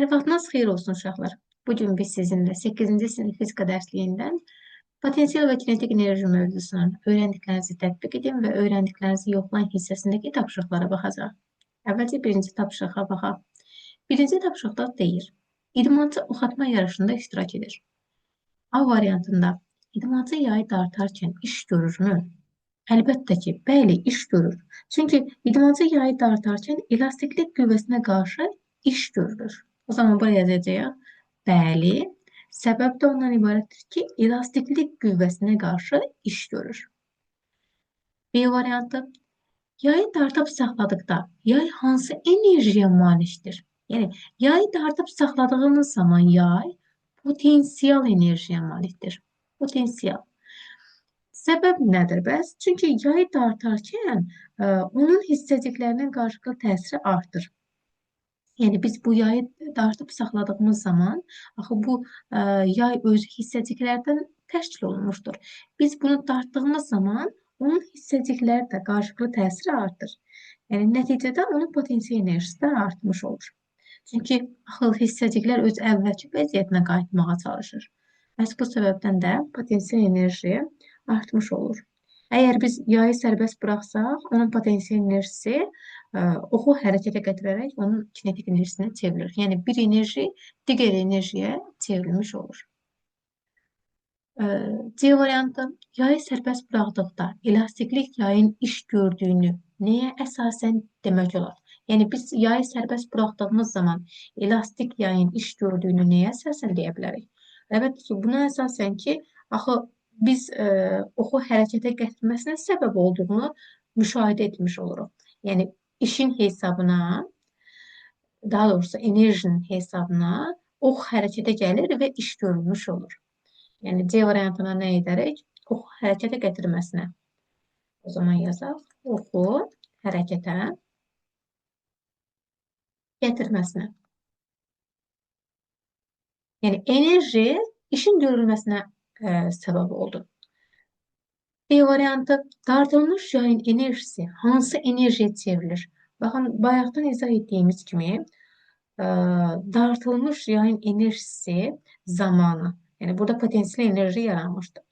Hər vaxtınız xeyir olsun uşaqlar. Bugün biz sizinlə 8-ci sinif fizika dərsliyindən potensial və kinetik enerji mövzusunun öyrəndiklərinizi tətbiq edin və öyrəndiklərinizi yoxlayın hissəsindəki tapşırıqlara baxacaq. Əvvəlcə birinci tapşırığa baxaq. Birinci tapşırıqda deyir, idmançı oxatma yarışında iştirak edir. A variantında idmançı yayı dartarkən iş görürmü? Əlbəttə ki, bəli, iş görür. Çünki idmançı yayı dartarkən elastiklik qüvvəsinə qarşı iş görülür. O zaman buraya yazacağıq. Bəli, səbəb də ondan ibarətdir ki, elastiklik qüvvəsinə qarşı iş görür. B variantı. Yayı dartıb saxladıqda yay hansı enerjiyə malikdir? Yəni, yayı dartıb saxladığımız zaman yay potensial enerjiyə malikdir. Potensial. Səbəb nədir bəs? Çünki yayı dartarkən onun hissəciklərinin qarşılıqlı təsiri artır. Yəni biz bu yayı dartıb saxladığımız zaman, axı bu yay öz hissəciklərdən təşkil olunmuşdur. Biz bunu dartdığımız zaman onun hissəcikləri də qarşılıqlı təsiri artır. Yəni nəticədə onun potensial enerjisi də artmış olur. Çünki axı hissəciklər öz əvvəlki vəziyyətinə qayıtmağa çalışır. Məhz bu səbəbdən də potensial enerji artmış olur. Əgər biz yayı sərbəst buraxsaq, onun potensial enerjisi oxu hərəkətə gətirərək onun kinetik enerjisinə çevrilir. Yəni bir enerji digər enerjiyə çevrilmiş olur. C variantı, yayı sərbəst buraxdıqda elastiklik yayın iş gördüyünü nəyə əsasən demək olar? Yəni biz yayı sərbəst buraxdığımız zaman elastik yayın iş gördüyünü nəyə əsasən deyə bilərik? Əlbəttə ki, buna əsasən ki, axı biz oxu hərəkətə gətirməsinə səbəb olduğunu müşahidə etmiş oluruq. Yəni, işin hesabına, daha doğrusu enerjinin hesabına ox hərəkətə gəlir və iş görülmüş olur. Yəni, C variantına nə edərək? Oxu hərəkətə gətirməsinə. O zaman yazaq, oxu hərəkətə gətirməsinə. Yəni, enerji işin görülməsinə səbəb oldu. B variantı, dartılmış yayın enerjisi hansı enerjiyə çevrilir? Baxın, bayaqdan izah etdiyimiz kimi, dartılmış yayın enerjisi zamanı, yəni burada potensial enerji yaranmışdır.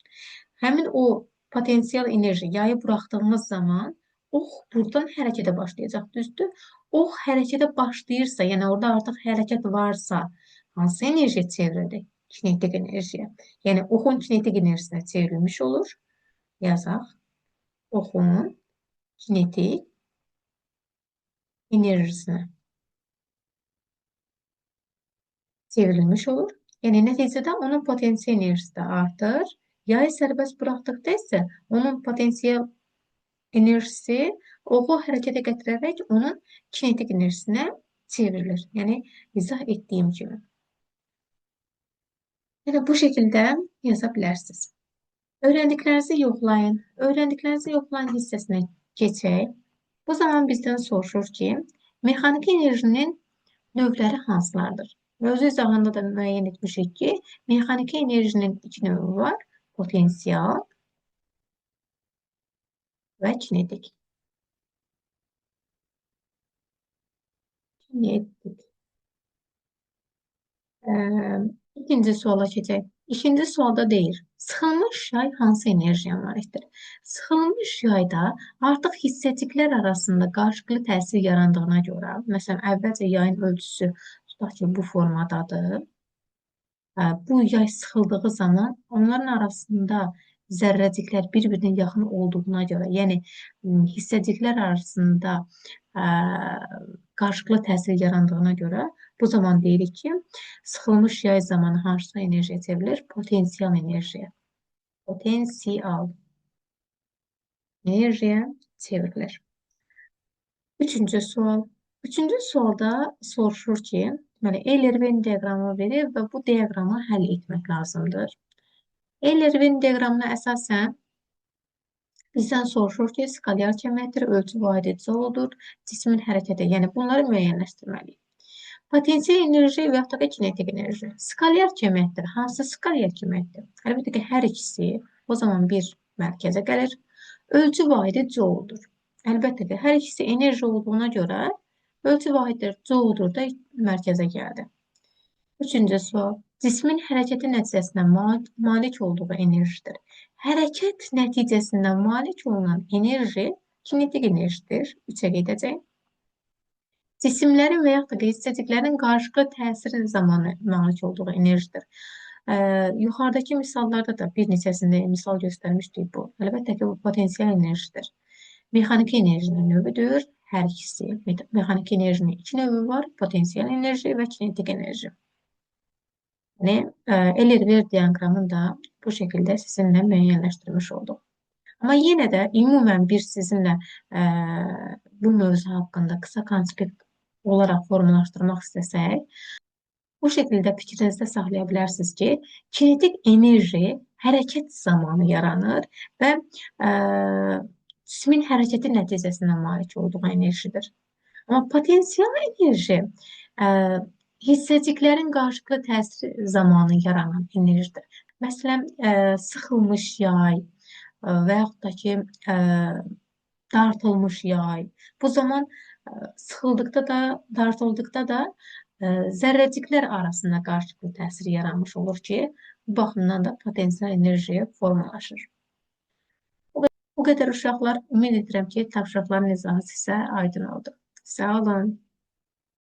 Həmin o potensial enerji yayı buraxdığımız zaman ox buradan hərəkətə başlayacaq, düzdür? Ox hərəkətə başlayırsa, yəni orada artıq hərəkət varsa, hansı enerjiyə çevrilir? Kinetik enerjiyə. Yəni oxun kinetik enerjisinə çevrilmiş olur. Yazaq. Oxun kinetik enerjisinə çevrilmiş olur. Yəni nəticədə onun potensial enerjisi də artır. Yayı sərbəst buraxdıqda isə onun potensial enerjisi oxu hərəkətə gətirərək onun kinetik enerjisinə çevrilir. Yəni izah etdiyim kimi. Yəni bu şəkildə yaza bilərsiniz. Öyrəndiklərinizi yoxlayın. Öyrəndiklərinizi yoxlayın hissəsinə keçək. Bu zaman bizdən soruşur ki, mexaniki enerjinin növləri hansılardır? Mövzu izahında da müəyyən etmişik ki, mexaniki enerjinin iki növü var. Potensial və kinetik. Kinetik. İkinci suala keçək. İkinci sualda deyir, sıxılmış yay hansı enerjiyə malikdir? Sıxılmış yayda artıq hissəciklər arasında qarşılıqlı təsir yarandığına görə, məsələn, əvvəlcə yayın ölçüsü tutaq ki, bu formadadır. Bu yay sıxıldığı zaman onların arasında zərrəciklər bir-birinə yaxın olduğuna görə, yəni hissəciklər arasında qarşılıqlı təsir yarandığına görə bu zaman deyirik ki, sıxılmış yay zamanı hansı enerjiyə çevrilir? Potensial enerjiyə. Potensial enerjiyə çevrilir. Üçüncü sual. Üçüncü sualda soruşur ki, Euler-Venn diaqramı verir və bu diaqramı həll etmək lazımdır. Euler-Venn diaqramına əsasən bizdən soruşur ki, skalyar geometri, ölçü vahidi jouldur, cismin hərəkəti, yəni bunları müəyyənləşdirməliyik. Potensial enerji və yaxud da kinetik enerji. Skalyar geometri, hansı skalyar geometri? Əlbəttə ki, hər ikisi o zaman bir mərkəzə gəlir. Ölçü vahidi jouldur. Əlbəttə ki, hər ikisi enerji olduğuna görə ölçü vahidləri jouldur da mərkəzə gəldi. Üçüncü sual. Cismin hərəkəti nəticəsində malik olduğu enerjidir. Hərəkət nəticəsində malik olunan enerji kinetik enerjidir. Üçə gedəcək. Cisimlərin və yaxud da hissəciklərin qarşılıqlı təsiri zamanı malik olduğu enerjidir. Yuxarıdakı misallarda da bir neçəsində misal göstərmişdik bu. Əlbəttə ki, bu potensial enerjidir. Mexaniki enerjinin növüdür. Hər ikisi. Mexaniki enerjinin iki növü var. Potensial enerji və kinetik enerji. Yəni, Eller-Ver diaqramını da bu şəkildə sizinlə müəyyənləşdirmiş olduq. Amma yenə də ümumən bir sizinlə bu mövzu haqqında qısa konspekt olaraq formalaşdırmaq istəsək, bu şəkildə fikrinizdə saxlaya bilərsiniz ki, kinetik enerji hərəkət zamanı yaranır və cismin hərəkəti nəticəsində malik olduğu enerjidir. Amma potensial enerji hissəciklərin qarşılıqlı təsiri zamanı yaranan enerjidir. Məsələn, sıxılmış yay və yaxud da ki, dartılmış yay. Bu zaman sıxıldıqda da, dartıldıqda da zərrəciklər arasında qarşılıqlı təsir yaranmış olur ki, bu baxımdan da potensial enerji formalaşır. Bu qədər uşaqlar, ümid edirəm ki, tapşırıqların izahı sizə aydın oldu. Sağ olun.